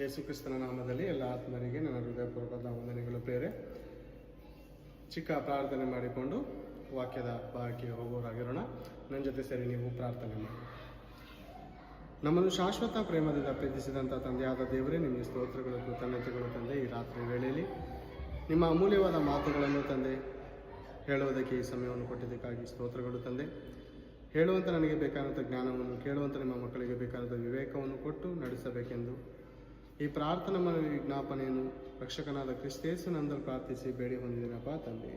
ಯೇಸು ಕ್ರಿಸ್ತನ ನಾಮದಲ್ಲಿ ಎಲ್ಲ ಆತ್ಮರಿಗೆ ನನ್ನ ಹೃದಯಪೂರ್ವಕದ ವಂದನೆಗಳು ಪ್ರೇರೆ. ಚಿಕ್ಕ ಪ್ರಾರ್ಥನೆ ಮಾಡಿಕೊಂಡು ವಾಕ್ಯದ ಭಾಗಕ್ಕೆ ಹೋಗೋರಾಗಿರೋಣ. ನನ್ನ ಜೊತೆ ಸೇರಿ ನೀವು ಪ್ರಾರ್ಥನೆ ಮಾಡಿ. ನಮ್ಮನ್ನು ಶಾಶ್ವತ ಪ್ರೇಮದಿಂದ ಪ್ರೀತಿಸಿದಂಥ ತಂದೆಯಾದ ದೇವರೇ, ನಿಮಗೆ ಸ್ತೋತ್ರಗಳು, ಕೃತಜ್ಞತೆಗಳು ತಂದೆ. ಈ ರಾತ್ರಿ ವೇಳೆಯಲ್ಲಿ ನಿಮ್ಮ ಅಮೂಲ್ಯವಾದ ಮಾತುಗಳನ್ನು ತಂದೆ ಹೇಳುವುದಕ್ಕೆ ಈ ಸಮಯವನ್ನು ಕೊಟ್ಟಿದ್ದಕ್ಕಾಗಿ ಸ್ತೋತ್ರಗಳು ತಂದೆ. ಹೇಳುವಂಥ ನನಗೆ ಬೇಕಾದಂಥ ಜ್ಞಾನವನ್ನು, ಕೇಳುವಂಥ ನಿಮ್ಮ ಮಕ್ಕಳಿಗೆ ಬೇಕಾದಂಥ ವಿವೇಕವನ್ನು ಕೊಟ್ಟು ನಡೆಸಬೇಕೆಂದು ಈ ಪ್ರಾರ್ಥನಾ ಮನವಿ ವಿಜ್ಞಾಪನೆಯನ್ನು ರಕ್ಷಕನಾದ ಕ್ರಿಸ್ತೇಸುವಿನಲ್ಲಿ ಪ್ರಾರ್ಥಿಸಿ ಬೇಡಿ ಹೊಂದಿದ್ದೀನಪ್ಪ ತಂದೆ.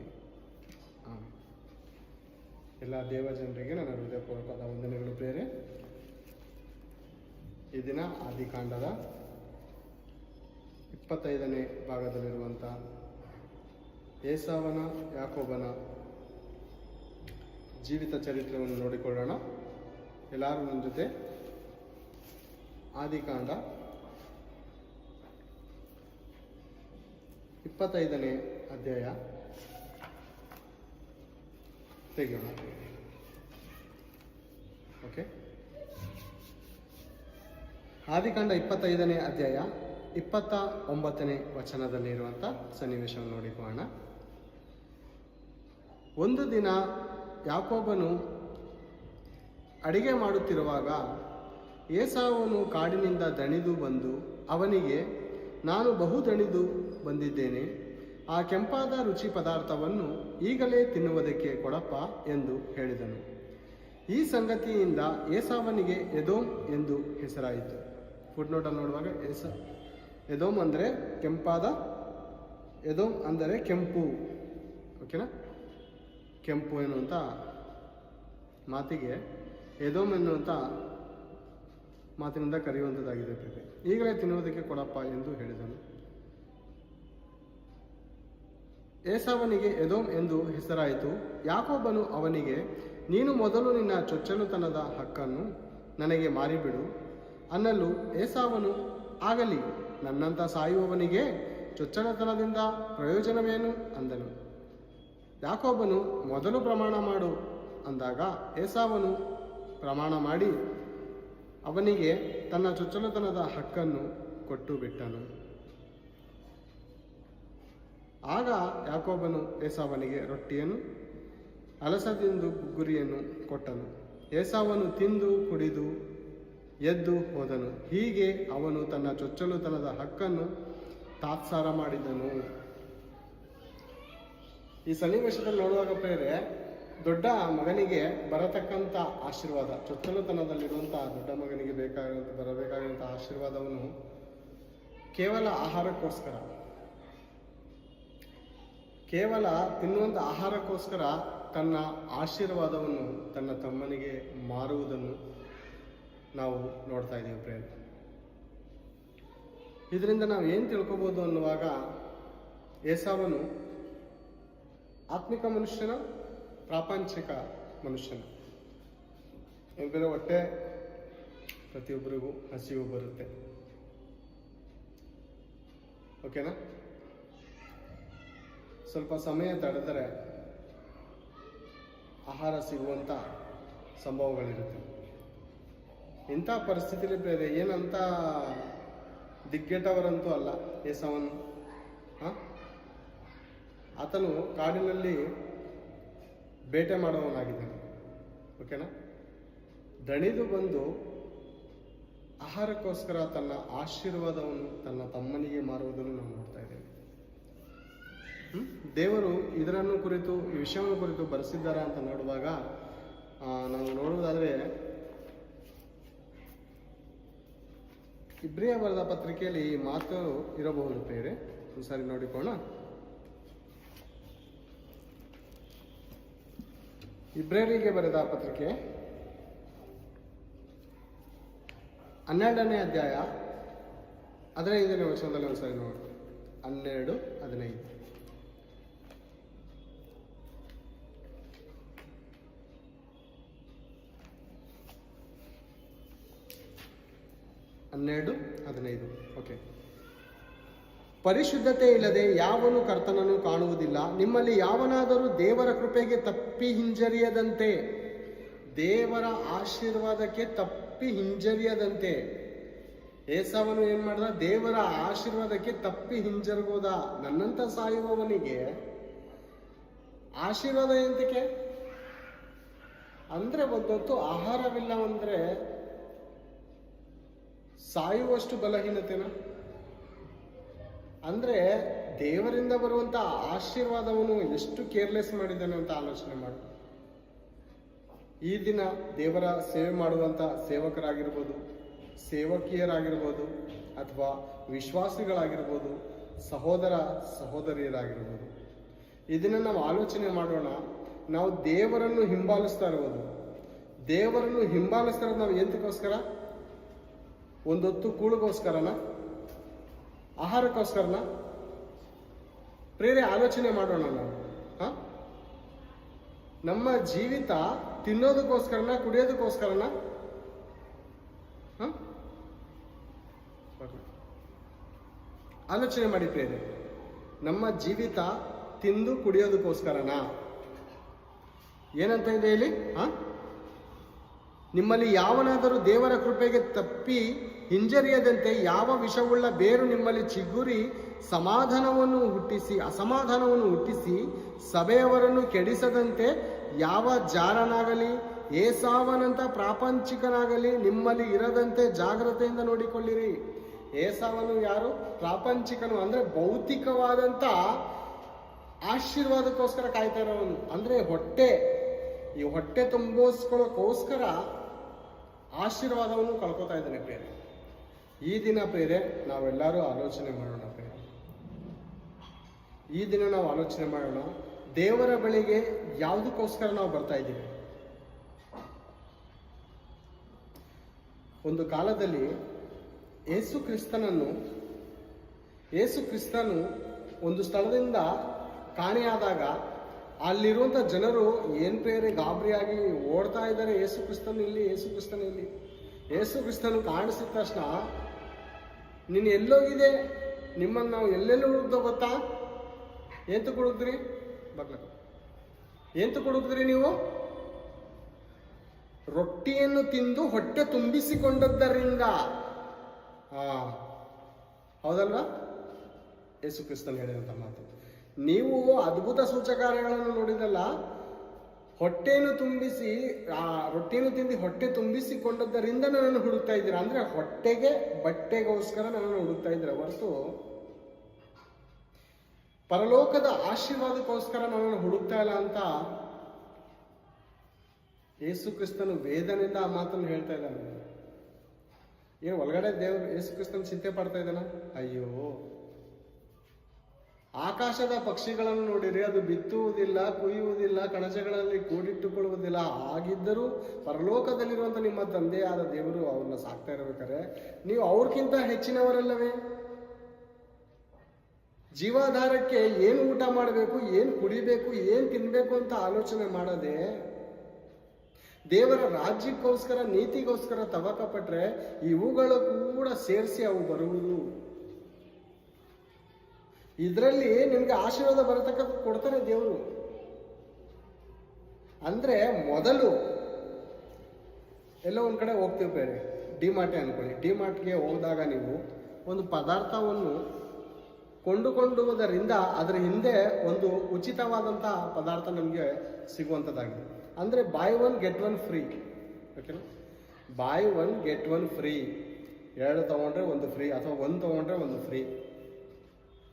ಎಲ್ಲ ದೇವಜನರಿಗೆ ನನ್ನ ಹೃದಯಪೂರ್ವಕವಾದ ವಂದನೆಗಳು ಪ್ರೇರೆ. ಈ ದಿನ ಆದಿಕಾಂಡದ 25ನೇ ಭಾಗದಲ್ಲಿರುವಂಥ ಏಸಾವನ ಯಾಕೋಬನ ಜೀವಿತ ಚರಿತ್ರೆಯನ್ನು ನೋಡಿಕೊಳ್ಳೋಣ. ಎಲ್ಲರೂ ನನ್ನ ಜೊತೆ ಆದಿಕಾಂಡ 25ನೇ ಅಧ್ಯಾಯ ತೆಗೆಯೋಣ. ಓಕೆ, ಆದಿಕಾಂಡ 25ನೇ ಅಧ್ಯಾಯ 29ನೇ ವಚನದಲ್ಲಿರುವಂಥ ಸನ್ನಿವೇಶವನ್ನು ನೋಡಿಕೊಳ್ಳೋಣ. ಒಂದು ದಿನ ಯಾಕೋಬನು ಅಡಿಗೆ ಮಾಡುತ್ತಿರುವಾಗ ಏಸಾವನು ಕಾಡಿನಿಂದ ದಣಿದು ಬಂದು ಅವನಿಗೆ, ನಾನು ಬಹು ದಣಿದು ಬಂದಿದ್ದೇನೆ, ಆ ಕೆಂಪಾದ ರುಚಿ ಪದಾರ್ಥವನ್ನು ಈಗಲೇ ತಿನ್ನುವುದಕ್ಕೆ ಕೊಡಪ್ಪ ಎಂದು ಹೇಳಿದನು. ಈ ಸಂಗತಿಯಿಂದ ಏಸಾವನಿಗೆ ಎದೋಮ್ ಎಂದು ಹೆಸರಾಯಿತು. ಫುಟ್ನೋಟಲ್ಲಿ ನೋಡುವಾಗ ಎದೋಮ್ ಅಂದರೆ ಕೆಂಪಾದ, ಎದೋಮ್ ಅಂದರೆ ಕೆಂಪು. ಓಕೆನಾ, ಕೆಂಪು ಎನ್ನುವಂಥ ಮಾತಿಗೆ ಎದೋಮ್ ಎನ್ನುವಂಥ ಮಾತಿನಿಂದ ಕರೆಯುವಂಥದ್ದಾಗಿದೆ. ಈಗಲೇ ತಿನ್ನುವುದಕ್ಕೆ ಕೊಡಪ್ಪ ಎಂದು ಹೇಳಿದನು. ಏಸಾವನಿಗೆ ಎದೋಮ್ ಎಂದು ಹೆಸರಾಯಿತು. ಯಾಕೋಬನು ಅವನಿಗೆ, ನೀನು ಮೊದಲು ನಿನ್ನ ಚೊಚ್ಚಲುತನದ ಹಕ್ಕನ್ನು ನನಗೆ ಮಾರಿಬಿಡು ಅನ್ನಲು ಏಸಾವನು, ಆಗಲಿ, ನನ್ನಂಥ ಸಾಯುವವನಿಗೆ ಚೊಚ್ಚಲತನದಿಂದ ಪ್ರಯೋಜನವೇನು ಅಂದನು. ಯಾಕೋಬನು, ಮೊದಲು ಪ್ರಮಾಣ ಮಾಡು ಅಂದಾಗ ಏಸಾವನು ಪ್ರಮಾಣ ಮಾಡಿ ಅವನಿಗೆ ತನ್ನ ಚೊಚ್ಚಲತನದ ಹಕ್ಕನ್ನು ಕೊಟ್ಟು ಬಿಟ್ಟನು. ಆಗ ಯಾಕೋಬನು ಏಸಾವನಿಗೆ ರೊಟ್ಟಿಯನ್ನು, ಅಲಸದಿಂದ ಗುರಿಯನ್ನು ಕೊಟ್ಟನು. ಏಸಾವನು ತಿಂದು ಕುಡಿದು ಎದ್ದು ಹೋದನು. ಹೀಗೆ ಅವನು ತನ್ನ ಚೊಚ್ಚಲುತನದ ಹಕ್ಕನ್ನು ತಾತ್ಸಾರ ಮಾಡಿದನು. ಈ ಸನ್ನಿವೇಶದಲ್ಲಿ ನೋಡುವಾಗ ಪ್ರೇರೆ, ದೊಡ್ಡ ಮಗನಿಗೆ ಬರತಕ್ಕಂಥ ಆಶೀರ್ವಾದ, ಚೊಚ್ಚಲುತನದಲ್ಲಿರುವಂತಹ ದೊಡ್ಡ ಮಗನಿಗೆ ಬರಬೇಕಾಗಿರುವಂಥ ಆಶೀರ್ವಾದವನ್ನು ಕೇವಲ ಆಹಾರಕ್ಕೋಸ್ಕರ, ಕೇವಲ ತಿನ್ನುವಂಥ ಆಹಾರಕ್ಕೋಸ್ಕರ ತನ್ನ ಆಶೀರ್ವಾದವನ್ನು ತನ್ನ ತಮ್ಮನಿಗೆ ಮಾರುವುದನ್ನು ನಾವು ನೋಡ್ತಾ ಇದ್ದೀವಿ ಪ್ರೇರೆ. ಇದರಿಂದ ನಾವು ಏನು ತಿಳ್ಕೊಬೋದು ಅನ್ನುವಾಗ, ಏಸಾವನು ಆತ್ಮಿಕ ಮನುಷ್ಯನ, ಪ್ರಾಪಂಚಿಕ ಮನುಷ್ಯನ. ಬೇರೆ ಹೊಟ್ಟೆ ಪ್ರತಿಯೊಬ್ಬರಿಗೂ ಹಸಿವು ಬರುತ್ತೆ. ಓಕೆನಾ, ಸ್ವಲ್ಪ ಸಮಯ ತಡೆದರೆ ಆಹಾರ ಸಿಗುವಂಥ ಸಂಭವಗಳಿರುತ್ತೆ. ಇಂಥ ಪರಿಸ್ಥಿತಿಯಲ್ಲಿ ಬೇರೆ ಏನಂತ ದಿಗ್ಗೆಟ್ಟವರಂತೂ ಅಲ್ಲ ಏಸಾವನು. ಆತನು ಕಾಡಿನಲ್ಲಿ ಬೇಟೆ ಮಾಡುವವನಾಗಿದ್ದಾನೆ. ಓಕೆನಾ, ದಣಿದು ಬಂದು ಆಹಾರಕ್ಕೋಸ್ಕರ ತನ್ನ ಆಶೀರ್ವಾದವನ್ನು ತನ್ನ ತಮ್ಮನಿಗೆ ಮಾರುವುದನ್ನು ನಾವು ನೋಡ್ತಾ ಇದ್ದೇವೆ. ದೇವರು ಇದರನ್ನು ಕುರಿತು, ಈ ವಿಷಯವನ್ನು ಕುರಿತು ಬರೆಸಿದ್ದಾರೆ ಅಂತ ನೋಡುವಾಗ ನಾವು ನೋಡುವುದಾದರೆ, ಇಬ್ರಿಯ ಬರೆದ ಪತ್ರಿಕೆಯಲ್ಲಿ ಈ ಮಾತು ಇರಬಹುದು ಪ್ರೇರೆ. ಒಂದ್ಸಾರಿ ನೋಡಿಕೊಳ್ಳೋಣ. ಇಬ್ರಿಯರಿಗೆ ಬರೆದ ಪತ್ರಿಕೆ 12ನೇ ಅಧ್ಯಾಯ 15ನೇ ವಚನದಲ್ಲಿ ಒಂದ್ಸರಿ ನೋಡಿ. 12:15. ಓಕೆ. ಪರಿಶುದ್ಧತೆ ಇಲ್ಲದೆ ಯಾವನು ಕರ್ತನನ್ನು ಕಾಣುವುದಿಲ್ಲ. ನಿಮ್ಮಲ್ಲಿ ಯಾವನಾದರೂ ದೇವರ ಕೃಪೆಗೆ ತಪ್ಪಿ ಹಿಂಜರಿಯದಂತೆ, ದೇವರ ಆಶೀರ್ವಾದಕ್ಕೆ ತಪ್ಪಿ ಹಿಂಜರಿಯದಂತೆ ಏಸಾವನು ಏನ್ ಮಾಡ್ದ? ದೇವರ ಆಶೀರ್ವಾದಕ್ಕೆ ತಪ್ಪಿ ಹಿಂಜರುಗೋದ. ನನ್ನಂತ ಸಾಯುವವನಿಗೆ ಆಶೀರ್ವಾದ ಎಂತಕ್ಕೆ ಅಂದ್ರೆ, ಒಂದೊತ್ತು ಆಹಾರವಿಲ್ಲವಂದ್ರೆ ಸಾಯುವಷ್ಟು ಬಲಹೀನತೆನ? ಅಂದ್ರೆ ದೇವರಿಂದ ಬರುವಂತ ಆಶೀರ್ವಾದವನ್ನು ಎಷ್ಟು ಕೇರ್ಲೆಸ್ ಮಾಡಿದ್ದಾನೆ ಅಂತ ಆಲೋಚನೆ ಮಾಡಿ. ಈ ದಿನ ದೇವರ ಸೇವೆ ಮಾಡುವಂತ ಸೇವಕರಾಗಿರ್ಬೋದು, ಸೇವಕಿಯರಾಗಿರ್ಬೋದು, ಅಥವಾ ವಿಶ್ವಾಸಿಗಳಾಗಿರ್ಬೋದು, ಸಹೋದರ ಸಹೋದರಿಯರಾಗಿರ್ಬೋದು, ಇದನ್ನ ನಾವು ಆಲೋಚನೆ ಮಾಡೋಣ. ನಾವು ದೇವರನ್ನು ಹಿಂಬಾಲಿಸ್ತಾ ಇರ್ಬೋದು. ದೇವರನ್ನು ಹಿಂಬಾಲಿಸ್ತಾ ಇರೋದು ನಾವು ಎಂತಕ್ಕೋಸ್ಕರ? ಒಂದೊತ್ತು ಕೂಳಿಗೋಸ್ಕರನ? ಆಹಾರಕ್ಕೋಸ್ಕರನ? ಪ್ರೇರೆ ಆಲೋಚನೆ ಮಾಡೋಣ ನಾವು. ನಮ್ಮ ಜೀವಿತ ತಿನ್ನೋದಕ್ಕೋಸ್ಕರನ, ಕುಡಿಯೋದಕ್ಕೋಸ್ಕರನ? ಆಲೋಚನೆ ಮಾಡಿ ಪ್ರೇರೆ. ನಮ್ಮ ಜೀವಿತ ತಿಂದು ಕುಡಿಯೋದಕ್ಕೋಸ್ಕರನ? ಏನಂತ ಇದೆ ಇಲ್ಲಿ? ನಿಮ್ಮಲ್ಲಿ ಯಾವನಾದರೂ ದೇವರ ಕೃಪೆಗೆ ತಪ್ಪಿ ಹಿಂಜರಿಯದಂತೆ ಯಾವ ವಿಷವುಳ್ಳ ಬೇರು ನಿಮ್ಮಲ್ಲಿ ಚಿಗುರಿ ಅಸಮಾಧಾನವನ್ನು ಹುಟ್ಟಿಸಿ ಸಭೆಯವರನ್ನು ಕೆಡಿಸದಂತೆ ಯಾವ ಜಾರನಾಗಲಿ ಏಸಾವನಂತ ಪ್ರಾಪಂಚಿಕನಾಗಲಿ ನಿಮ್ಮಲ್ಲಿ ಇರದಂತೆ ಜಾಗ್ರತೆಯಿಂದ ನೋಡಿಕೊಳ್ಳಿರಿ. ಏಸಾವನು ಯಾರು? ಪ್ರಾಪಂಚಿಕನು, ಅಂದ್ರೆ ಭೌತಿಕವಾದಂತ ಆಶೀರ್ವಾದಕ್ಕೋಸ್ಕರ ಕಾಯ್ತಾ ಇರೋವನು. ಅಂದ್ರೆ ಈ ಹೊಟ್ಟೆ ತುಂಬಿಸ್ಕೊಳ್ಳೋಕ್ಕೋಸ್ಕರ ಆಶೀರ್ವಾದವನ್ನು ಕಳ್ಕೊತಾ ಇದ್ದಾನೆ ಪ್ರೇರೆ. ಈ ದಿನ ಪ್ರೇರೆ ನಾವೆಲ್ಲರೂ ಆಲೋಚನೆ ಮಾಡೋಣ ಪ್ರೇರೆ. ಈ ದಿನ ನಾವು ಆಲೋಚನೆ ಮಾಡೋಣ, ದೇವರ ಬಳಿಗೆ ಯಾವುದಕ್ಕೋಸ್ಕರ ನಾವು ಬರ್ತಾ ಇದ್ದೀವಿ. ಒಂದು ಕಾಲದಲ್ಲಿ ಯೇಸು ಕ್ರಿಸ್ತನು ಒಂದು ಸ್ಥಳದಿಂದ ಕಾಣೆಯಾದಾಗ ಅಲ್ಲಿರುವಂತ ಜನರು ಏನ್ ಪ್ರೇರೆ ಗಾಬರಿಯಾಗಿ ಓಡ್ತಾ ಇದ್ದಾರೆ. ಯೇಸು ಕ್ರಿಸ್ತನು ಇಲ್ಲಿ. ಯೇಸು ಕ್ರಿಸ್ತನು ಕಾಣಿಸಿದ ತಕ್ಷಣ, ನೀನು ಎಲ್ಲೋಗಿದೆ? ನಿಮ್ಮನ್ನು ನಾವು ಎಲ್ಲೆಲ್ಲೂ ಹುಡುಕ್ದೋ ಗೊತ್ತಾ? ಎಂತ ಹುಡುಕ್ದ್ರಿ? ಎಂತ ಹುಡುಕ್ದ್ರಿ ನೀವು? ರೊಟ್ಟಿಯನ್ನು ತಿಂದು ಹೊಟ್ಟೆ ತುಂಬಿಸಿಕೊಂಡದ್ದರಿಂದ. ಹೌದಲ್ವಾ? ಯೇಸು ಕ್ರಿಸ್ತನು ಹೇಳಿದಂತ ಮಾತು. ನೀವು ಅದ್ಭುತ ಸೂಚಕಾರ್ಯಗಳನ್ನು ನೋಡಿದಲ್ಲ, ಹೊಟ್ಟೆಯನ್ನು ತುಂಬಿಸಿ ರೊಟ್ಟಿಯನ್ನು ತಿಂದು ಹೊಟ್ಟೆ ತುಂಬಿಸಿಕೊಂಡದ್ದರಿಂದ ನನ್ನನ್ನು ಹುಡುಕ್ತಾ ಇದ್ದೀರಾ. ಅಂದ್ರೆ ಬಟ್ಟೆಗೋಸ್ಕರ ನನ್ನನ್ನು ಹುಡುಕ್ತಾ ಇದ್ದೀರಾ ಹೊರತು ಪರಲೋಕದ ಆಶೀರ್ವಾದಕ್ಕೋಸ್ಕರ ನನ್ನನ್ನು ಹುಡುಕ್ತಾ ಇಲ್ಲ ಅಂತ ಯೇಸು ಕ್ರಿಸ್ತನು ವೇದನೆಯಿಂದ ಆ ಮಾತನ್ನು ಹೇಳ್ತಾ ಇದ್ದಾನೆ. ಏನು ಒಳಗಡೆ ಯೇಸು ಕ್ರಿಸ್ತನ ಚಿಂತೆ ಪಡ್ತಾ ಇದ್ದಾನ? ಅಯ್ಯೋ, ಆಕಾಶದ ಪಕ್ಷಿಗಳನ್ನು ನೋಡಿರಿ, ಅದು ಬಿತ್ತುವುದಿಲ್ಲ, ಕುಯ್ಯುವುದಿಲ್ಲ, ಕಣಜಗಳಲ್ಲಿ ಕೂಡಿಟ್ಟುಕೊಳ್ಳುವುದಿಲ್ಲ. ಹಾಗಿದ್ದರೂ ಪರಲೋಕದಲ್ಲಿರುವಂತ ನಿಮ್ಮ ತಂದೆಯಾದ ದೇವರು ಅವ್ರನ್ನ ಸಾಕ್ತಾ ಇರಬೇಕಾರೆ ನೀವು ಅವ್ರಿಗಿಂತ ಹೆಚ್ಚಿನವರಲ್ಲವೇ? ಜೀವಾಧಾರಕ್ಕೆ ಏನು ಊಟ ಮಾಡಬೇಕು, ಏನು ಕುಡಿಬೇಕು, ಏನು ತಿನ್ಬೇಕು ಅಂತ ಆಲೋಚನೆ ಮಾಡದೆ ದೇವರ ರಾಜ್ಯಕ್ಕೋಸ್ಕರ, ನೀತಿಗೋಸ್ಕರ ತವಕ ಪಟ್ರೆ ಇವುಗಳು ಕೂಡ ಸೇರಿಸಿ ಅವು ಬರುವುದು. ಇದರಲ್ಲಿ ನಿಮ್ಗೆ ಆಶೀರ್ವಾದ ಬರತಕ್ಕಂಥ ಕೊಡ್ತಾರೆ ದೇವರು. ಅಂದ್ರೆ ಮೊದಲು ಎಲ್ಲೋ ಒಂದ್ ಕಡೆ ಹೋಗ್ತೀವಿ ಬೇರೆ, ಡಿಮಾರ್ಟೇ ಅನ್ಕೊಳ್ಳಿ. ಡಿಮಾರ್ಟ್ಗೆ ಹೋದಾಗ ನೀವು ಒಂದು ಪದಾರ್ಥವನ್ನು ಕೊಂಡುಕೊಂಡುವುದರಿಂದ ಅದರ ಹಿಂದೆ ಒಂದು ಉಚಿತವಾದಂಥ ಪದಾರ್ಥ ನಮಗೆ ಸಿಗುವಂಥದ್ದಾಗಿದೆ. ಅಂದರೆ buy one get one free. ಓಕೆನಾ? buy one get one free. 2 ತಗೊಂಡ್ರೆ 1 ಫ್ರೀ, ಅಥವಾ 1 ತಗೊಂಡ್ರೆ 1 ಫ್ರೀ,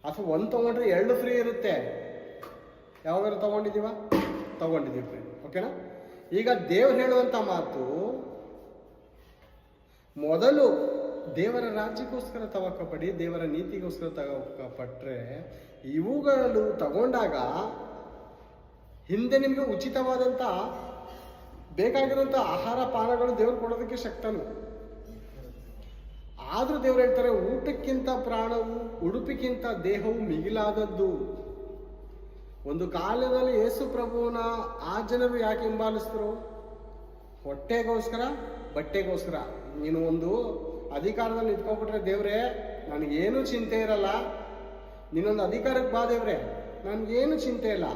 ಅಥವಾ 1 ತಗೊಂಡ್ರೆ 2 ಫ್ರೀ ಇರುತ್ತೆ. ಯಾವಾಗಾದ್ರು ತಗೊಂಡಿದ್ದೀವಿ ಫ್ರೀ. ಓಕೆನಾ? ಈಗ ದೇವ್ರು ಹೇಳುವಂಥ ಮಾತು, ಮೊದಲು ದೇವರ ರಾಜ್ಯಕ್ಕೋಸ್ಕರ ತವಕ ಪಡಿ, ದೇವರ ನೀತಿಗೋಸ್ಕರ ತವಕ ಪಟ್ರೆ ಇವುಗಳು ತಗೊಂಡಾಗ ಹಿಂದೆ ನಿಮಗೆ ಉಚಿತವಾದಂಥ ಬೇಕಾಗಿರುವಂಥ ಆಹಾರ ಪಾನಗಳು ದೇವರು ಕೊಡೋದಕ್ಕೆ ಶಕ್ತನು. ಆದ್ರೂ ದೇವ್ರು ಹೇಳ್ತಾರೆ, ಊಟಕ್ಕಿಂತ ಪ್ರಾಣವು, ಉಡುಪಿಗಿಂತ ದೇಹವು ಮಿಗಿಲಾದದ್ದು. ಒಂದು ಕಾಲದಲ್ಲಿ ಯೇಸು ಪ್ರಭುವನ ಆ ಜನರು ಯಾಕೆ ಹಿಂಬಾಲಿಸಿದ್ರು? ಹೊಟ್ಟೆಗೋಸ್ಕರ, ಬಟ್ಟೆಗೋಸ್ಕರ. ನೀನು ಒಂದು ಅಧಿಕಾರದಲ್ಲಿ ನಿಂತ್ಕೊಂಡ್ಬಿಟ್ರೆ, ದೇವ್ರೆ ನನಗೇನು ಚಿಂತೆ ಇರಲ್ಲ, ನೀನೊಂದು ಅಧಿಕಾರಕ್ಕೆ ಬಾ ದೇವ್ರೆ, ನನಗೇನು ಚಿಂತೆ ಇಲ್ಲ.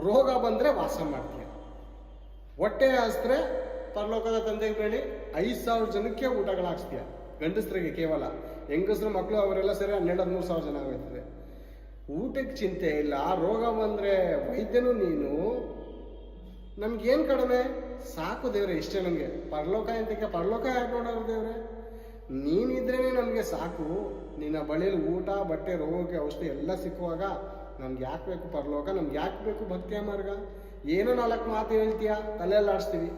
ರೋಗ ಬಂದ್ರೆ ವಾಸ ಮಾಡ್ತೀಯ, ಹೊಟ್ಟೆ ಹಸ್ತ್ರೆ ಪರಲೋಕದ ತಂದೆಗೆ ಬೇಡಿ 5,000 ಜನಕ್ಕೆ ಊಟಗಳು ಹಾಕ್ಸ್ತೀಯ. ಗಂಡಸರಿಗೆ ಕೇವಲ. ಹೆಂಗಸರು ಮಕ್ಕಳು ಅವರೆಲ್ಲ ಸೇರಿ 12,000-13,000 ಜನ ಆಗೋಯ್ತದೆ. ಊಟಕ್ಕೆ ಚಿಂತೆ ಇಲ್ಲ, ರೋಗ ಬಂದರೆ ವೈದ್ಯನು ನೀನು. ನಮ್ಗೇನು ಕಡಿಮೆ? ಸಾಕು ದೇವ್ರೆ, ಇಷ್ಟೇ ನಮಗೆ. ಪರಲೋಕ ಎಂತಕ್ಕೆ? ಪರಲೋಕ ಯಾಕೆ ನೋಡೋರು ದೇವ್ರೆ? ನೀನಿದ್ರೇ ನಮಗೆ ಸಾಕು. ನಿನ್ನ ಬಳಿಯಲ್ಲಿ ಊಟ, ಬಟ್ಟೆ, ರೋಗಕ್ಕೆ ಔಷಧಿ ಎಲ್ಲ ಸಿಕ್ಕುವಾಗ ನಮ್ಗೆ ಯಾಕೆ ಬೇಕು ಪರಲೋಕ? ನಮ್ಗೆ ಯಾಕೆ ಬೇಕು ಭಕ್ತಿಯ ಮಾರ್ಗ? ಏನೋ 4 ಮಾತು ಹೇಳ್ತೀಯ, ತಲೆಯಲ್ಲಿ ಆಡಿಸ್ತೀವಿ.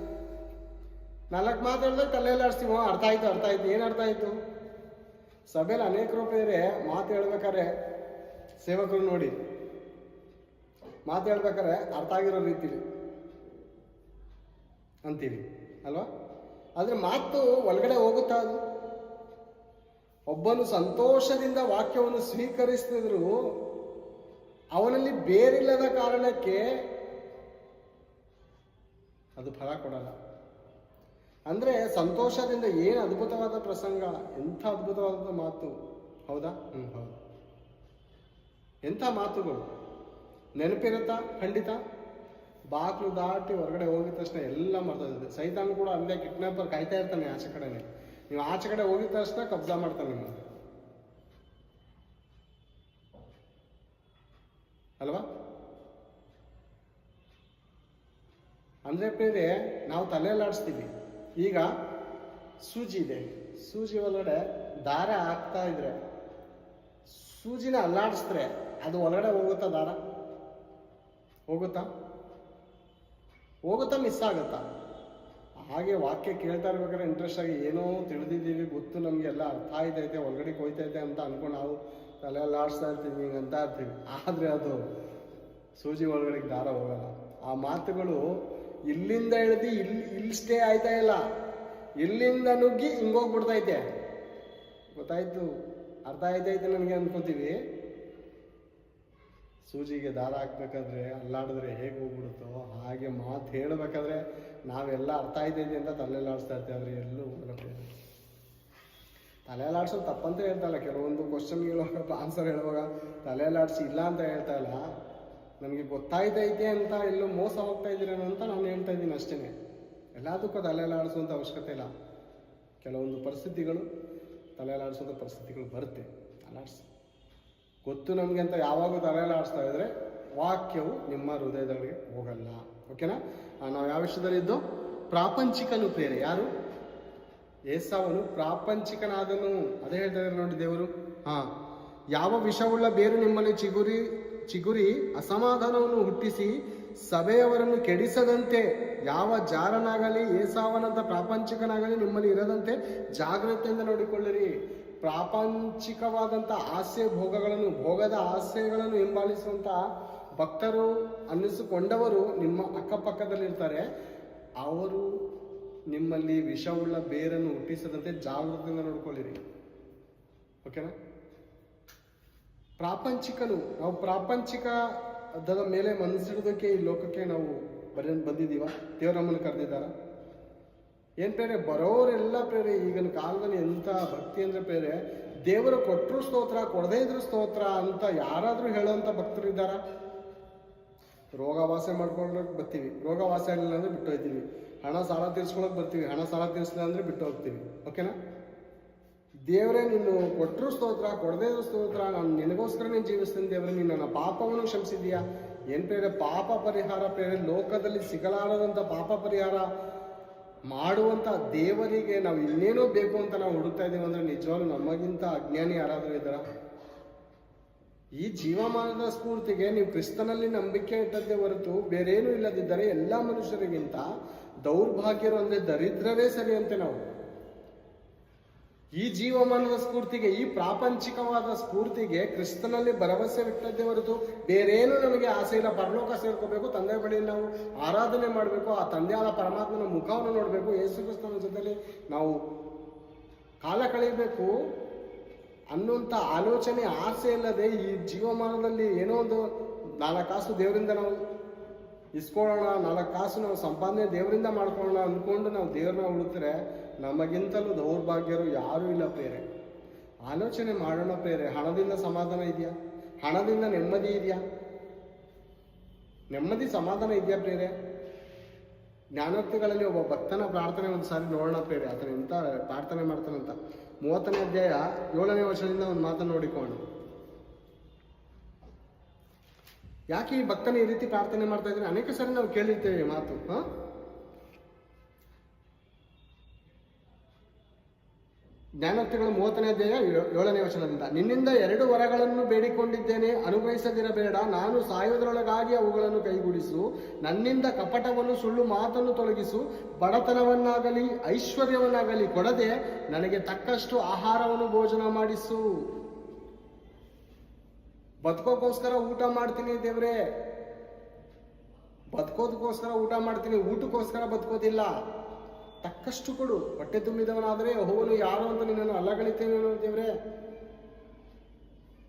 4 ಮಾತು ಹೇಳಿದಾಗ ತಲೆಯಲ್ಲಿ ಆಡಿಸ್ತೀವಿ. ಅರ್ಥ ಆಯ್ತು. ಏನು ಅರ್ಥ ಆಯ್ತು? ಸಭೆಯಲ್ಲಿ ಅನೇಕರು ಬೇರೆ ಮಾತು ಹೇಳ್ಬೇಕಾರೆ ಸೇವಕರು ನೋಡಿ ಮಾತು ಹೇಳ್ಬೇಕಾರೆ ಅರ್ಥ ಆಗಿರೋ ರೀತಿಲಿ ಅಂತೀವಿ ಅಲ್ವಾ? ಆದರೆ ಮಾತು ಒಳಗಡೆ ಹೋಗುತ್ತಾ? ಅದು ಒಬ್ಬನು ಸಂತೋಷದಿಂದ ವಾಕ್ಯವನ್ನು ಸ್ವೀಕರಿಸಿದ್ರು ಅವನಲ್ಲಿ ಬೇರಿಲ್ಲದ ಕಾರಣಕ್ಕೆ ಅದು ಫಲ ಕೊಡಲ್ಲ. ಅಂದರೆ ಸಂತೋಷದಿಂದ ಏನು ಅದ್ಭುತವಾದ ಪ್ರಸಂಗ, ಎಂಥ ಅದ್ಭುತವಾದ ಮಾತು, ಹೌದಾ? ಹೌದು. ಎಂಥ ಮಾತುಗಳು ನೆನಪಿರುತ್ತಾ? ಖಂಡಿತ. ಬಾಗ್ಲು ದಾಟಿ ಹೊರಗಡೆ ಹೋಗಿದ ತಕ್ಷಣ ಎಲ್ಲ ಮರ್ತೋದಿದೆ. ಸೈತಾನ್ ಕೂಡ ಅಲ್ಲೇ ಕಿಡ್ನಾಪರ್ ಕಾಯ್ತಾ ಇರ್ತಾನೆ ಆಚೆ ಕಡೆನೆ. ನೀವು ಆಚೆ ಕಡೆ ಹೋಗಿದ ತಕ್ಷಣ ಕಬ್ಜಾ ಮಾಡ್ತಾನೆ ನಿಮ್ಮನ್ನು, ಅಲ್ವಾ? ಅಂದರೆ ಬೇರೆ ನಾವು ತಲೆಯಲ್ಲಿ ಆಡಿಸ್ತೀವಿ. ಈಗ ಸೂಜಿ ಇದೆ, ಸೂಜಿ ಒಳಗಡೆ ದಾರ ಹಾಕ್ತಾ ಇದ್ರೆ ಸೂಜಿನ ಅಲ್ಲಾಡಿಸಿದ್ರೆ ಅದು ಒಳಗಡೆ ಹೋಗುತ್ತಾ? ದಾರ ಹೋಗುತ್ತಾ? ಮಿಸ್ ಆಗುತ್ತಾ? ಹಾಗೆ ವಾಕ್ಯ ಕೇಳ್ತಾ ಇರ್ಬೇಕಾದ್ರೆ ಇಂಟ್ರೆಸ್ಟ್ ಆಗಿ ಏನೋ ತಿಳಿದಿದ್ದೀವಿ, ಗೊತ್ತು, ನಮಗೆಲ್ಲ ಅರ್ಥ ಆಯ್ತೈತೆ, ಒಳಗಡೆ ಹೋಯ್ತೈತೆ ಅಂತ ಅಂದ್ಕೊಂಡು ನಾವು ತಲೆಯಲ್ಲಿ ಆಡಿಸ್ತಾ ಇರ್ತೀವಿ, ಹಿಂಗೆ ಅಂತ ಇರ್ತೀವಿ. ಆದರೆ ಅದು ಸೂಜಿ ಒಳಗಡೆ ದಾರ ಹೋಗಲ್ಲ. ಆ ಮಾತುಗಳು ಇಲ್ಲಿಂದ ಹಿಡಿದು ಇಲ್ಲಿ ಸ್ಟೇ ಆಯ್ತಾ ಇಲ್ಲ, ಇಲ್ಲಿಂದ ನುಗ್ಗಿ ಹಿಂಗೋಗ್ಬಿಡ್ತೈತೆ. ಗೊತ್ತಾಯ್ತು, ಅರ್ಥ ಆಯ್ತೈತೆ ನನಗೆ ಅನ್ಕೋತೀವಿ. ಸೂಜಿಗೆ ದಾರ ಹಾಕ್ಬೇಕಾದ್ರೆ ಅಲ್ಲಾಡಿದ್ರೆ ಹೇಗೆ ಹೋಗ್ಬಿಡುತ್ತೋ ಹಾಗೆ ಮಾತು ಹೇಳಬೇಕಾದ್ರೆ ನಾವೆಲ್ಲ ಅರ್ಥ ಆಯ್ತೈತೆ ಅಂತ ತಲೆಯಲ್ಲಿ ಆಡಿಸ್ತಾ ಇರ್ತೀವಿ. ಆದರೆ ಎಲ್ಲೂ ಹೋಗುತ್ತೆ. ತಲೆಯಲ್ಲಿ ಆಡ್ಸೋದು ತಪ್ಪಂತ ಹೇಳ್ತಾ ಇಲ್ಲ. ಕೆಲವೊಂದು ಕ್ವಶನ್ ಹೇಳುವಾಗ ಆನ್ಸರ್ ಹೇಳುವಾಗ ತಲೆಯಲ್ಲಿ ಆಡಿಸಿ ಇಲ್ಲ ಅಂತ ಹೇಳ್ತಾ ಇಲ್ಲ. ನನಗೆ ಗೊತ್ತಾಯ್ತೈತೆ ಅಂತ ಎಲ್ಲೂ ಮೋಸ ಹೋಗ್ತಾ ಇದ್ದೀರೇನೋ ಅಂತ ನಾನು ಹೇಳ್ತಾ ಇದ್ದೀನಿ ಅಷ್ಟೇ. ಎಲ್ಲದಕ್ಕೂ ತಲೆಯಲ್ಲಿ ಆಡಿಸುವಂಥ ಅವಶ್ಯಕತೆ ಇಲ್ಲ. ಕೆಲವೊಂದು ಪರಿಸ್ಥಿತಿಗಳು ತಲೆಯಲ್ಲಿ ಆಡಿಸುವಂಥ ಪರಿಸ್ಥಿತಿಗಳು ಬರುತ್ತೆ, ಅಲ್ಲಾಡಿಸಿ. ಗೊತ್ತು ನಮಗೆ ಅಂತ ಯಾವಾಗ ತಲೆಯಲ್ಲಿ ಆಡಿಸ್ತಾ ಇದ್ರೆ ವಾಕ್ಯವು ನಿಮ್ಮ ಹೃದಯದೊಳಗೆ ಹೋಗಲ್ಲ. ಓಕೆನಾ? ನಾವು ಯಾವ ವಿಷಯದಲ್ಲಿದ್ದು? ಪ್ರಾಪಂಚಿಕನು ಪ್ರೇರೆ. ಯಾರು? ಏಸಾವನು ಪ್ರಾಪಂಚಿಕನಾದನು. ಅದೇ ಹೇಳ್ತಾ ಇದ್ದಾರೆ ನೋಡಿ ದೇವರು. ಯಾವ ವಿಷವುಳ್ಳ ಬೇರು ನಿಮ್ಮಲ್ಲಿ ಚಿಗುರಿ ಅಸಮಾಧಾನವನ್ನು ಹುಟ್ಟಿಸಿ ಸಭೆಯವರನ್ನು ಕೆಡಿಸದಂತೆ, ಯಾವ ಜಾರನಾಗಲಿ ಏಸಾವನಂತ ಪ್ರಾಪಂಚಿಕನಾಗಲಿ ನಿಮ್ಮಲ್ಲಿ ಇರದಂತೆ ಜಾಗ್ರತೆಯಿಂದ ನೋಡಿಕೊಳ್ಳಿರಿ. ಪ್ರಾಪಂಚಿಕವಾದಂಥ ಭೋಗದ ಆಸೆಗಳನ್ನು ಹಿಂಬಾಲಿಸುವಂಥ ಭಕ್ತರು ಅನ್ನಿಸಿಕೊಂಡವರು ನಿಮ್ಮ ಅಕ್ಕಪಕ್ಕದಲ್ಲಿರ್ತಾರೆ. ಅವರು ನಿಮ್ಮಲ್ಲಿ ವಿಷವುಳ್ಳ ಬೇರನ್ನು ಹುಟ್ಟಿಸದಂತೆ ಜಾಗೃತಿಯಿಂದ ನೋಡ್ಕೊಳ್ಳಿರಿ. ಓಕೆನಾ? ನಾವು ಪ್ರಾಪಂಚಿಕದ ಮೇಲೆ ಮನಸ್ಸಿಡೋದಕ್ಕೆ ಈ ಲೋಕಕ್ಕೆ ನಾವು ಬಂದಿದ್ದೀವ? ದೇವ್ರ ನಮ್ಮನ್ನು ಕರೆದಿದ್ದಾರ? ಏನು ಪ್ರೇರೆ? ಬರೋರೆಲ್ಲ ಪ್ರೇರೆ ಈಗಿನ ಕಾಲದಲ್ಲಿ ಎಂಥ ಭಕ್ತಿ ಅಂದರೆ ಪ್ರೇರೆ, ದೇವರು ಕೊಟ್ಟರು ಸ್ತೋತ್ರ, ಕೊಡದೇ ಇದ್ರು ಸ್ತೋತ್ರ ಅಂತ ಯಾರಾದರೂ ಹೇಳೋಂಥ ಭಕ್ತರು ಇದ್ದಾರ? ರೋಗವಾಸ ಮಾಡ್ಕೊಳ್ಳೋಕೆ ಬರ್ತೀವಿ, ರೋಗವಾಸ ಆಗಲಿಲ್ಲ ಅಂದರೆ ಬಿಟ್ಟು ಹೋಗ್ತೀವಿ. ಹಣ ಸಾಲ ತೀರ್ಸ್ಕೊಳಕ್ಕೆ ಬರ್ತೀವಿ, ಹಣ ಸಾಲ ತೀರಿಸಲಿಲ್ಲ ಅಂದರೆ ಬಿಟ್ಟು ಹೋಗ್ತೀವಿ. ಓಕೆನಾ? ದೇವರೇ ನೀನು ಕೊಟ್ಟರು ಸ್ತೋತ್ರ, ಕೊಡದೇ ಇದ್ರು ಸ್ತೋತ್ರ, ನಾನು ನಿನಗೋಸ್ಕರ ನೀನು ಜೀವಿಸ್ತೀನಿ ದೇವರೇ, ನೀನು ನನ್ನ ಪಾಪವನ್ನು ಕ್ಷಮಿಸಿದೀಯಾ. ಏನು ಪ್ರೇರೆ? ಪಾಪ ಪರಿಹಾರ ಪ್ರೇರೆ, ಲೋಕದಲ್ಲಿ ಸಿಗಲಾರದಂಥ ಪಾಪ ಪರಿಹಾರ ಮಾಡುವಂಥ ದೇವರಿಗೆ ನಾವು ಇನ್ನೇನೋ ಬೇಕು ಅಂತ ನಾವು ಹುಡುಕ್ತಾ ಇದ್ದೀವಿ ಅಂದರೆ ನಿಜವಾಗ್ಲೂ ನಮಗಿಂತ ಅಜ್ಞಾನಿ ಯಾರಾದರೂ ಇದ್ದಾರ? ಈ ಜೀವಮಾನದ ಸ್ಫೂರ್ತಿಗೆ ನೀವು ಕ್ರಿಸ್ತನಲ್ಲಿ ನಂಬಿಕೆ ಇಟ್ಟದ್ದೇ ಹೊರತು ಬೇರೇನೂ ಇಲ್ಲದಿದ್ದರೆ ಎಲ್ಲ ಮನುಷ್ಯರಿಗಿಂತ ದೌರ್ಭಾಗ್ಯರು ಅಂದರೆ ದರಿದ್ರರೇ ಸರಿ ಅಂತೆ ನಾವು. ಈ ಜೀವಮಾನದ ಸ್ಫೂರ್ತಿಗೆ, ಈ ಪ್ರಾಪಂಚಿಕವಾದ ಸ್ಫೂರ್ತಿಗೆ ಕ್ರಿಸ್ತನಲ್ಲಿ ಭರವಸೆ ಇಟ್ಟದ್ದೇ ಹೊರತು ಬೇರೇನು ನಮಗೆ ಆಸೆ ಇಲ್ಲ. ಪರಲೋಕ ಸೇರ್ಕೋಬೇಕು, ತಂದೆ ಬಳಿ ನಾವು ಆರಾಧನೆ ಮಾಡಬೇಕು, ಆ ತಂದೆಯಾದ ಪರಮಾತ್ಮನ ಮುಖವನ್ನು ನೋಡಬೇಕು, ಯೇಸು ಕ್ರಿಸ್ತನ ಜೊತೆಲಿ ನಾವು ಕಾಲ ಕಳೀಬೇಕು ಅನ್ನುವಂಥ ಆಲೋಚನೆ, ಆಸೆ ಇಲ್ಲದೆ ಈ ಜೀವಮಾನದಲ್ಲಿ ಏನೋ ಒಂದು 4 ಕಾಸು ದೇವರಿಂದ ನಾವು ಇಸ್ಕೊಳ್ಳೋಣ, 4 ಕಾಸು ನಾವು ಸಂಪಾದನೆ ದೇವರಿಂದ ಮಾಡ್ಕೊಳ್ಳೋಣ ಅಂದ್ಕೊಂಡು ನಾವು ದೇವ್ರನ್ನ ಹುಡುಕ್ತಾರೆ ನಮಗಿಂತಲೂ ದೌರ್ಭಾಗ್ಯರು ಯಾರೂ ಇಲ್ಲ ಪ್ರೇರೆ. ಆಲೋಚನೆ ಮಾಡೋಣ ಪ್ರೇರೆ. ಹಣದಿಂದ ಸಮಾಧಾನ ಇದೆಯಾ? ಹಣದಿಂದ ನೆಮ್ಮದಿ ಇದೆಯಾ? ನೆಮ್ಮದಿ ಸಮಾಧಾನ ಇದೆಯಾ ಪ್ರೇರೆ? ಜ್ಞಾನೋಕ್ತಿಗಳಲ್ಲಿ ಒಬ್ಬ ಭಕ್ತನ ಪ್ರಾರ್ಥನೆ ಒಂದು ಸಾರಿ ನೋಡೋಣ ಪ್ರೇರೆ, ಆತನ ಎಂತ ಪ್ರಾರ್ಥನೆ ಮಾಡ್ತಾನಂತ. 30ನೇ ಅಧ್ಯಾಯ 7ನೇ ವರ್ಷದಿಂದ ಒಂದು ಮಾತನ್ನು ನೋಡಿಕೋಣ. ಯಾಕೆ ಈ ಭಕ್ತನ ಈ ರೀತಿ ಪ್ರಾರ್ಥನೆ ಮಾಡ್ತಾ ಇದ್ರೆ ಅನೇಕ ಸಾರಿ ನಾವು ಕೇಳಿರ್ತೇವೆ ಮಾತು. ಜ್ಞಾನೋಕ್ತಿಗಳು 30ನೇ ಅಧ್ಯಾಯ 7ನೇ ವಚನದಿಂದ, ನಿನ್ನಿಂದ 2 ವರಗಳನ್ನು ಬೇಡಿಕೊಂಡಿದ್ದೇನೆ, ಅನುಭವಿಸದಿರಬೇಡ. ನಾನು ಸಾಯುವುದರೊಳಗಾಗಿ ಅವುಗಳನ್ನು ಕೈಗೂಡಿಸು. ನನ್ನಿಂದ ಕಪಟವನ್ನು, ಸುಳ್ಳು ಮಾತನ್ನು ತೊಲಗಿಸು. ಬಡತನವನ್ನಾಗಲಿ ಐಶ್ವರ್ಯವನ್ನಾಗಲಿ ಕೊಡದೆ ನನಗೆ ತಕ್ಕಷ್ಟು ಆಹಾರವನ್ನು ಭೋಜನ ಮಾಡಿಸು. ಬದುಕೋಕ್ಕೋಸ್ಕರ ಊಟ ಮಾಡ್ತೀನಿ ದೇವ್ರೆ, ಬದುಕೋದಕ್ಕೋಸ್ಕರ ಊಟ ಮಾಡ್ತೀನಿ, ಊಟಕ್ಕೋಸ್ಕರ ಬದುಕೋದಿಲ್ಲ. ತಕ್ಕಷ್ಟು ಕೊಡು. ಹೊಟ್ಟೆ ತುಂಬಿದವನಾದರೆ ಯೆಹೋವನು ಯಾರು ಅಂತ ನಿನ್ನನ್ನು ಅಲ್ಲಗಳಿತೇನೇನು ದೇವ್ರೆ.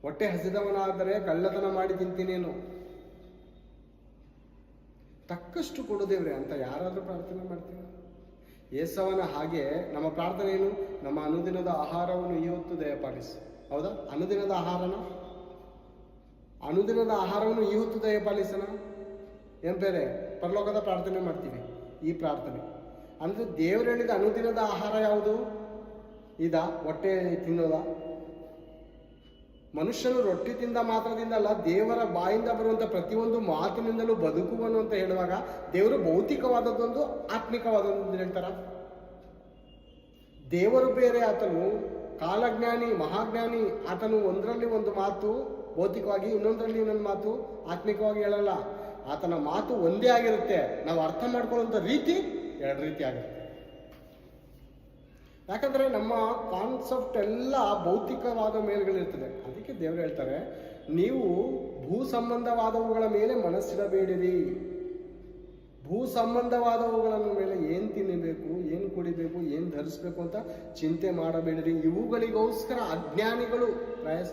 ಹೊಟ್ಟೆ ಹಸಿದವನಾದರೆ ಕಳ್ಳತನ ಮಾಡಿ ತಿಂತೀನೇನು. ತಕ್ಕಷ್ಟು ಕೊಡು ದೇವ್ರೆ ಅಂತ ಯಾರಾದ್ರೂ ಪ್ರಾರ್ಥನೆ ಮಾಡ್ತೀವಿ? ಏಸವನ ಹಾಗೆ ನಮ್ಮ ಪ್ರಾರ್ಥನೆ ಏನು? ನಮ್ಮ ಅನುದಿನದ ಆಹಾರವನ್ನು ಈ ಹೊತ್ತು ದಯಪಾಲಿಸು. ಹೌದಾ? ಅನುದಿನದ ಆಹಾರವನ್ನು ಈ ಹೊತ್ತು ದಯಪಾಲಿಸೋಣ. ಏನ್ ಬೇರೆ ಪರಲೋಕದ ಪ್ರಾರ್ಥನೆ ಮಾಡ್ತೀವಿ. ಈ ಪ್ರಾರ್ಥನೆ ಅಂದ್ರೆ ದೇವರು ಹೇಳಿದ ಅನುದಿನದ ಆಹಾರ ಯಾವುದು? ಹೊಟ್ಟೆ ತಿನ್ನೋದ? ಮನುಷ್ಯನು ರೊಟ್ಟಿ ತಿಂದ ಮಾತ್ರದಿಂದ ಅಲ್ಲ, ದೇವರ ಬಾಯಿಂದ ಬರುವಂತ ಪ್ರತಿಯೊಂದು ಮಾತಿನಿಂದಲೂ ಬದುಕುವನು ಅಂತ ಹೇಳುವಾಗ ದೇವರು ಭೌತಿಕವಾದದ್ದೊಂದು, ಆತ್ಮಿಕವಾದದ್ದೊಂದು ಹೇಳ್ತಾರ. ದೇವರು ಬೇರೆ, ಆತನು ಕಾಲಜ್ಞಾನಿ, ಮಹಾಜ್ಞಾನಿ. ಆತನು ಒಂದರಲ್ಲಿ ಒಂದು ಮಾತು ಭೌತಿಕವಾಗಿ, ಇನ್ನೊಂದರಲ್ಲಿ ಇನ್ನೊಂದು ಮಾತು ಆತ್ಮಿಕವಾಗಿ ಹೇಳಲ್ಲ. ಆತನ ಮಾತು ಒಂದೇ ಆಗಿರುತ್ತೆ. ನಾವು ಅರ್ಥ ಮಾಡ್ಕೊಳ್ಳುವಂಥ ರೀತಿ 2 ರೀತಿ ಆಗುತ್ತೆ. ಯಾಕಂದ್ರೆ ನಮ್ಮ ಕಾನ್ಸೆಪ್ಟ್ ಎಲ್ಲ ಭೌತಿಕವಾದ ಮೇಲ್ಗಳಿರ್ತದೆ. ಅದಕ್ಕೆ ದೇವರು ಹೇಳ್ತಾರೆ, ನೀವು ಭೂ ಸಂಬಂಧವಾದವುಗಳ ಮೇಲೆ ಮನಸ್ಸಿಡಬೇಡಿರಿ. ಭೂ ಸಂಬಂಧವಾದವುಗಳ ಮೇಲೆ ಏನ್ ತಿನ್ನಬೇಕು, ಏನ್ ಕುಡಿಬೇಕು, ಏನ್ ಧರಿಸ್ಬೇಕು ಅಂತ ಚಿಂತೆ ಮಾಡಬೇಡಿರಿ. ಇವುಗಳಿಗೋಸ್ಕರ ಅಜ್ಞಾನಿಗಳು ಪ್ರಯಾಸ